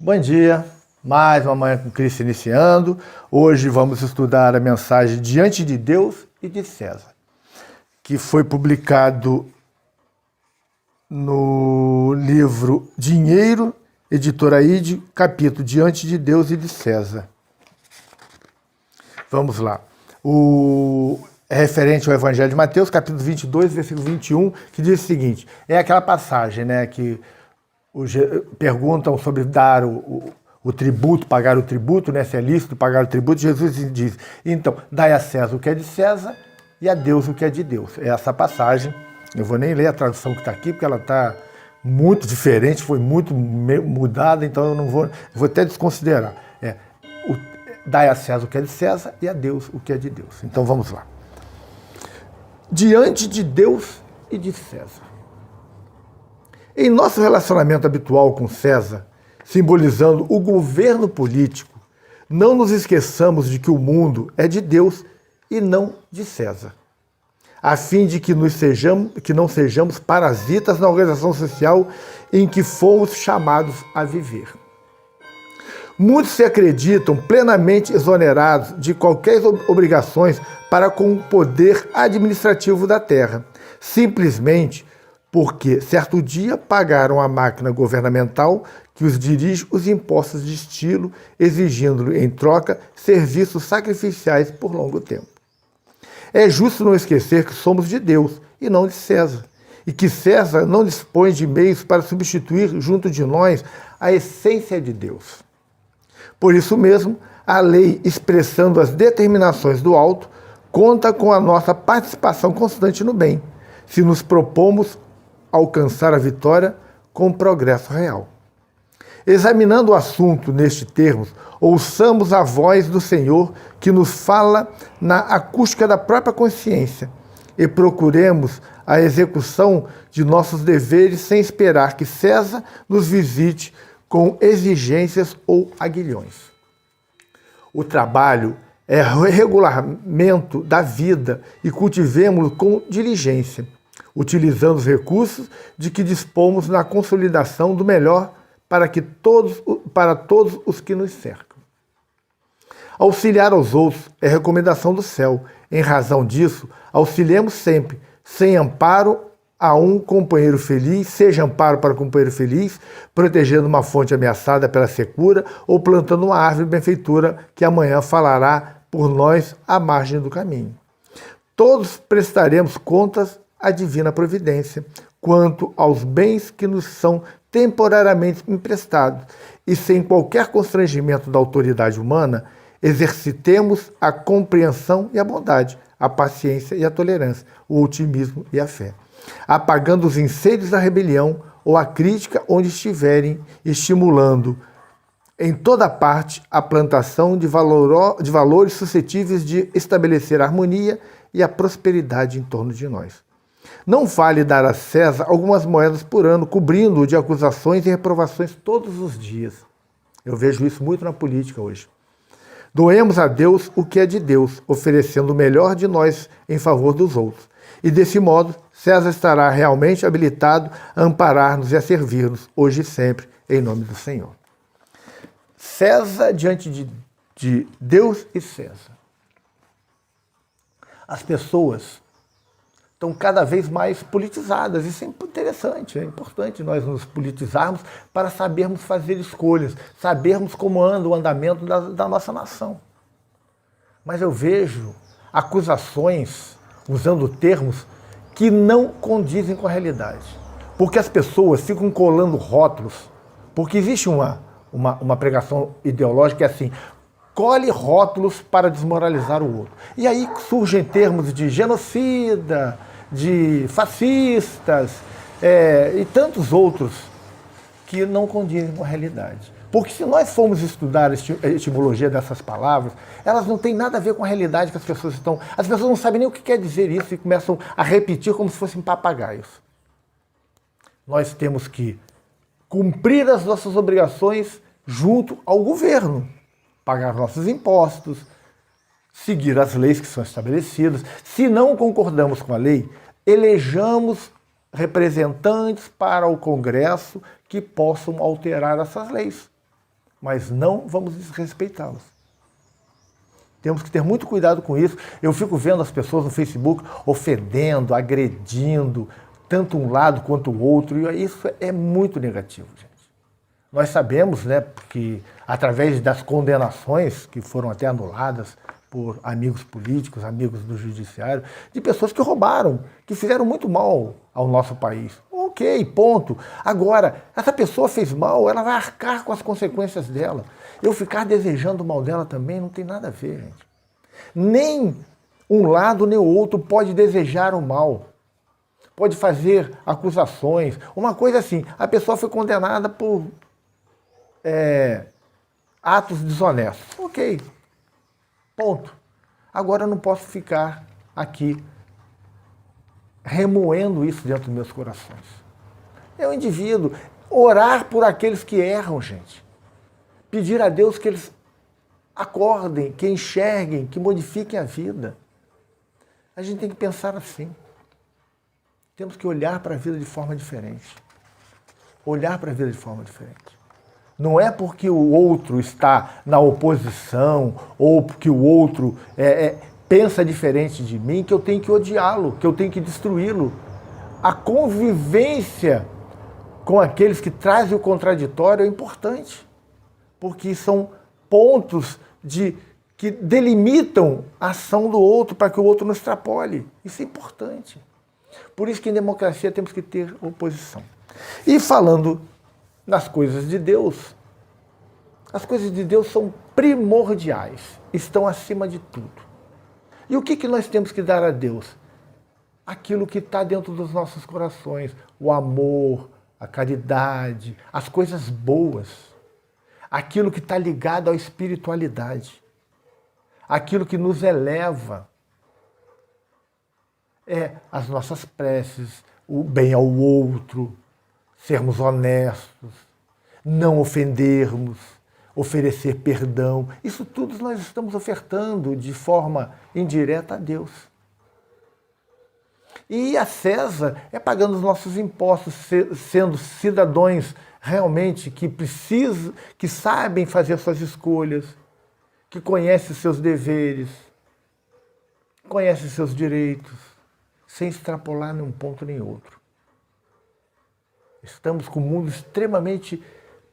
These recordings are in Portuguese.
Bom dia, mais uma manhã com Cristo iniciando. Hoje vamos estudar a mensagem Diante de Deus e de César, que foi publicado no livro Dinheiro, editora Ide, capítulo Diante de Deus e de César. Vamos lá. É referente ao Evangelho de Mateus, capítulo 22, versículo 21, que diz o seguinte, é aquela passagem, né, que perguntam sobre dar o tributo, pagar o tributo, né, se é lícito pagar o tributo. Jesus diz, então, dai a César o que é de César e a Deus o que é de Deus. É essa passagem, eu vou nem ler a tradução que está aqui, porque ela está muito diferente, foi muito mudada, então eu não vou até desconsiderar. Dai a César o que é de César e a Deus o que é de Deus. Então vamos lá. Diante de Deus e de César. Em nosso relacionamento habitual com César, simbolizando o governo político, não nos esqueçamos de que o mundo é de Deus e não de César, a fim de que não sejamos parasitas na organização social em que fomos chamados a viver. Muitos se acreditam plenamente exonerados de qualquer obrigações para com o poder administrativo da terra, simplesmente porque certo dia pagaram à máquina governamental que os dirige os impostos de estilo, exigindo em troca serviços sacrificiais por longo tempo. É justo não esquecer que somos de Deus e não de César, e que César não dispõe de meios para substituir junto de nós a essência de Deus. Por isso mesmo, a lei, expressando as determinações do alto, conta com a nossa participação constante no bem, se nos propomos alcançar a vitória com progresso real. Examinando o assunto neste termos, ouçamos a voz do Senhor que nos fala na acústica da própria consciência e procuremos a execução de nossos deveres sem esperar que César nos visite com exigências ou aguilhões. O trabalho é regulamento da vida e cultivemo-lo com diligência, utilizando os recursos de que dispomos na consolidação do melhor para todos os que nos cercam. Auxiliar aos outros é recomendação do céu. Em razão disso, auxiliemos sempre, sem amparo a um companheiro feliz, seja amparo para um companheiro feliz, protegendo uma fonte ameaçada pela secura ou plantando uma árvore benfeitora que amanhã falará por nós à margem do caminho. Todos prestaremos contas à divina providência quanto aos bens que nos são temporariamente emprestados e sem qualquer constrangimento da autoridade humana, exercitemos a compreensão e a bondade, a paciência e a tolerância, o otimismo e a fé, apagando os incêndios da rebelião ou a crítica onde estiverem, estimulando em toda parte a plantação de valores suscetíveis de estabelecer a harmonia e a prosperidade em torno de nós. Não vale dar a César algumas moedas por ano, cobrindo-o de acusações e reprovações todos os dias. Eu vejo isso muito na política hoje. Doemos a Deus o que é de Deus, oferecendo o melhor de nós em favor dos outros. E desse modo, César estará realmente habilitado a amparar-nos e a servir-nos, hoje e sempre, em nome do Senhor. César diante de Deus e César. As pessoas estão cada vez mais politizadas. Isso é interessante, é importante nós nos politizarmos para sabermos fazer escolhas, sabermos como anda o andamento da nossa nação. Mas eu vejo acusações, usando termos que não condizem com a realidade. Porque as pessoas ficam colando rótulos, porque existe uma pregação ideológica que é assim, colhe rótulos para desmoralizar o outro. E aí surgem termos de genocida, de fascistas e tantos outros que não condizem com a realidade. Porque se nós formos estudar a etimologia dessas palavras, elas não têm nada a ver com a realidade que as pessoas estão... As pessoas não sabem nem o que quer dizer isso e começam a repetir como se fossem papagaios. Nós temos que cumprir as nossas obrigações junto ao governo, pagar nossos impostos, seguir as leis que são estabelecidas. Se não concordamos com a lei, elejamos representantes para o Congresso que possam alterar essas leis. mas não vamos desrespeitá-los. Temos que ter muito cuidado com isso. Eu fico vendo as pessoas no Facebook ofendendo, agredindo, tanto um lado quanto o outro, e isso é muito negativo, gente. Nós sabemos, né, que através das condenações que foram até anuladas por amigos políticos, amigos do judiciário, de pessoas que roubaram, que fizeram muito mal ao nosso país. Ok, ponto. Agora, essa pessoa fez mal, ela vai arcar com as consequências dela. Eu ficar desejando o mal dela também não tem nada a ver, gente. Nem um lado nem o outro pode desejar o mal. Pode fazer acusações. Uma coisa assim, a pessoa foi condenada por atos desonestos. Ok, ponto. Agora eu não posso ficar aqui remoendo isso dentro dos meus corações. É o indivíduo. Orar por aqueles que erram, gente. Pedir a Deus que eles acordem, que enxerguem, que modifiquem a vida. A gente tem que pensar assim. Temos que olhar para a vida de forma diferente. Olhar para a vida de forma diferente. Não é porque o outro está na oposição ou porque o outro pensa diferente de mim que eu tenho que odiá-lo, que eu tenho que destruí-lo. A convivência com aqueles que trazem o contraditório é importante, porque são pontos que delimitam a ação do outro para que o outro não extrapole. Isso é importante. Por isso que em democracia temos que ter oposição. E falando nas coisas de Deus, as coisas de Deus são primordiais, estão acima de tudo. E o que nós temos que dar a Deus? Aquilo que está dentro dos nossos corações, o amor, a caridade, as coisas boas, aquilo que está ligado à espiritualidade, aquilo que nos eleva, as nossas preces, o bem ao outro, sermos honestos, não ofendermos, oferecer perdão. Isso tudo nós estamos ofertando de forma indireta a Deus. E a César é pagando os nossos impostos, sendo cidadãos realmente que precisam, que sabem fazer suas escolhas, que conhecem os seus deveres, conhecem seus direitos, sem extrapolar nem um ponto nem outro. Estamos com um mundo extremamente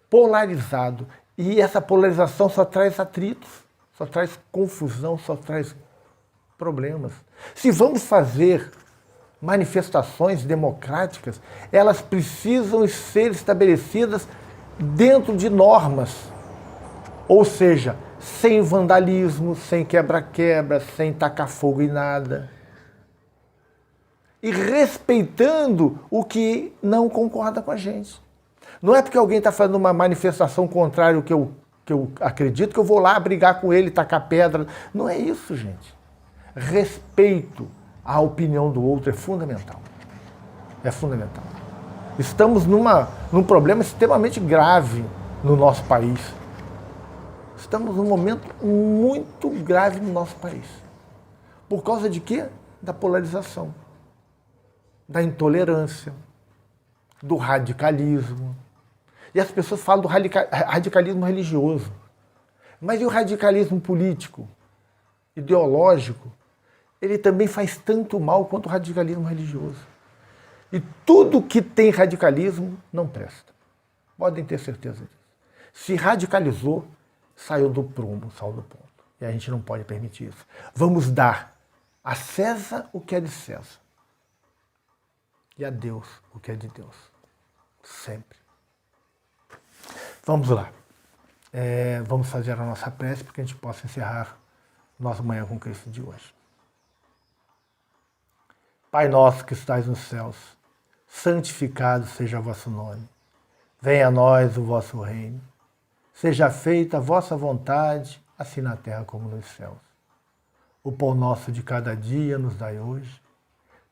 polarizado e essa polarização só traz atritos, só traz confusão, só traz problemas. Se vamos fazer manifestações democráticas, elas precisam ser estabelecidas dentro de normas, ou seja, sem vandalismo, sem quebra-quebra, sem tacar fogo em nada. E respeitando o que não concorda com a gente. Não é porque alguém está fazendo uma manifestação contrária ao que eu acredito que eu vou lá brigar com ele, tacar pedra. Não é isso, gente. Respeito à opinião do outro é fundamental. É fundamental. Estamos num problema extremamente grave no nosso país. Estamos num momento muito grave no nosso país. Por causa de quê? Da polarização, da intolerância, do radicalismo. E as pessoas falam do radicalismo religioso. Mas e o radicalismo político, ideológico? Ele também faz tanto mal quanto o radicalismo religioso. E tudo que tem radicalismo não presta. Podem ter certeza disso. Se radicalizou, saiu do prumo, saiu do ponto. E a gente não pode permitir isso. Vamos dar a César o que é de César. E a Deus o que é de Deus. Sempre. Vamos lá. Vamos fazer a nossa prece para que a gente possa encerrar nossa Manhã com Cristo de hoje. Pai nosso que estais nos céus, santificado seja o vosso nome. Venha a nós o vosso reino. Seja feita a vossa vontade, assim na terra como nos céus. O pão nosso de cada dia nos dai hoje.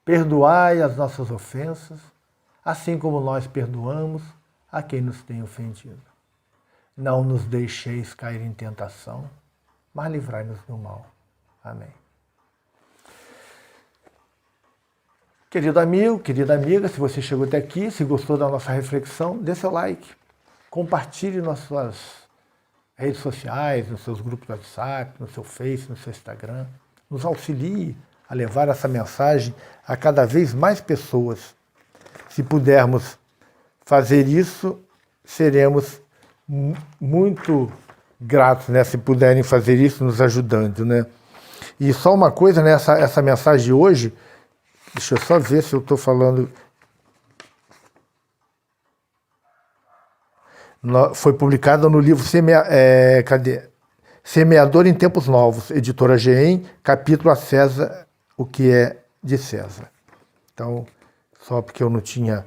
Perdoai as nossas ofensas, assim como nós perdoamos a quem nos tem ofendido. Não nos deixeis cair em tentação, mas livrai-nos do mal. Amém. Querido amigo, querida amiga, se você chegou até aqui, se gostou da nossa reflexão, dê seu like, compartilhe redes sociais, nos seus grupos do WhatsApp, no seu Face, no seu Instagram. Nos auxilie a levar essa mensagem a cada vez mais pessoas. Se pudermos fazer isso, seremos muito gratos, né? Se puderem fazer isso, nos ajudando, né? E só uma coisa, né? Essa mensagem de hoje, deixa eu só ver se eu estou falando. Foi publicada no livro Semeador em Tempos Novos, editora GEM, capítulo A César, o que é de César. Então, só porque eu não tinha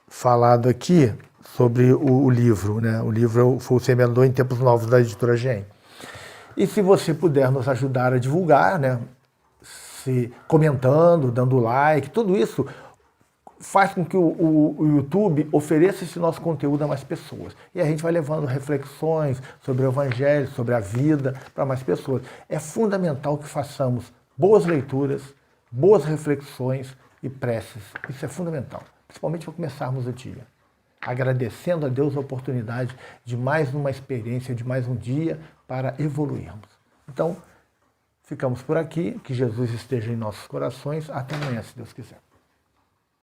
falado aqui sobre o livro, né? O livro foi o Semeador em Tempos Novos, da editora GEM. E se você puder nos ajudar a divulgar, né? Comentando, dando like, tudo isso faz com que o YouTube ofereça esse nosso conteúdo a mais pessoas. E a gente vai levando reflexões sobre o Evangelho, sobre a vida, para mais pessoas. É fundamental que façamos boas leituras, boas reflexões e preces. Isso é fundamental, principalmente para começarmos o dia. Agradecendo a Deus a oportunidade de mais uma experiência, de mais um dia para evoluirmos. Então, ficamos por aqui. Que Jesus esteja em nossos corações. Até amanhã, se Deus quiser.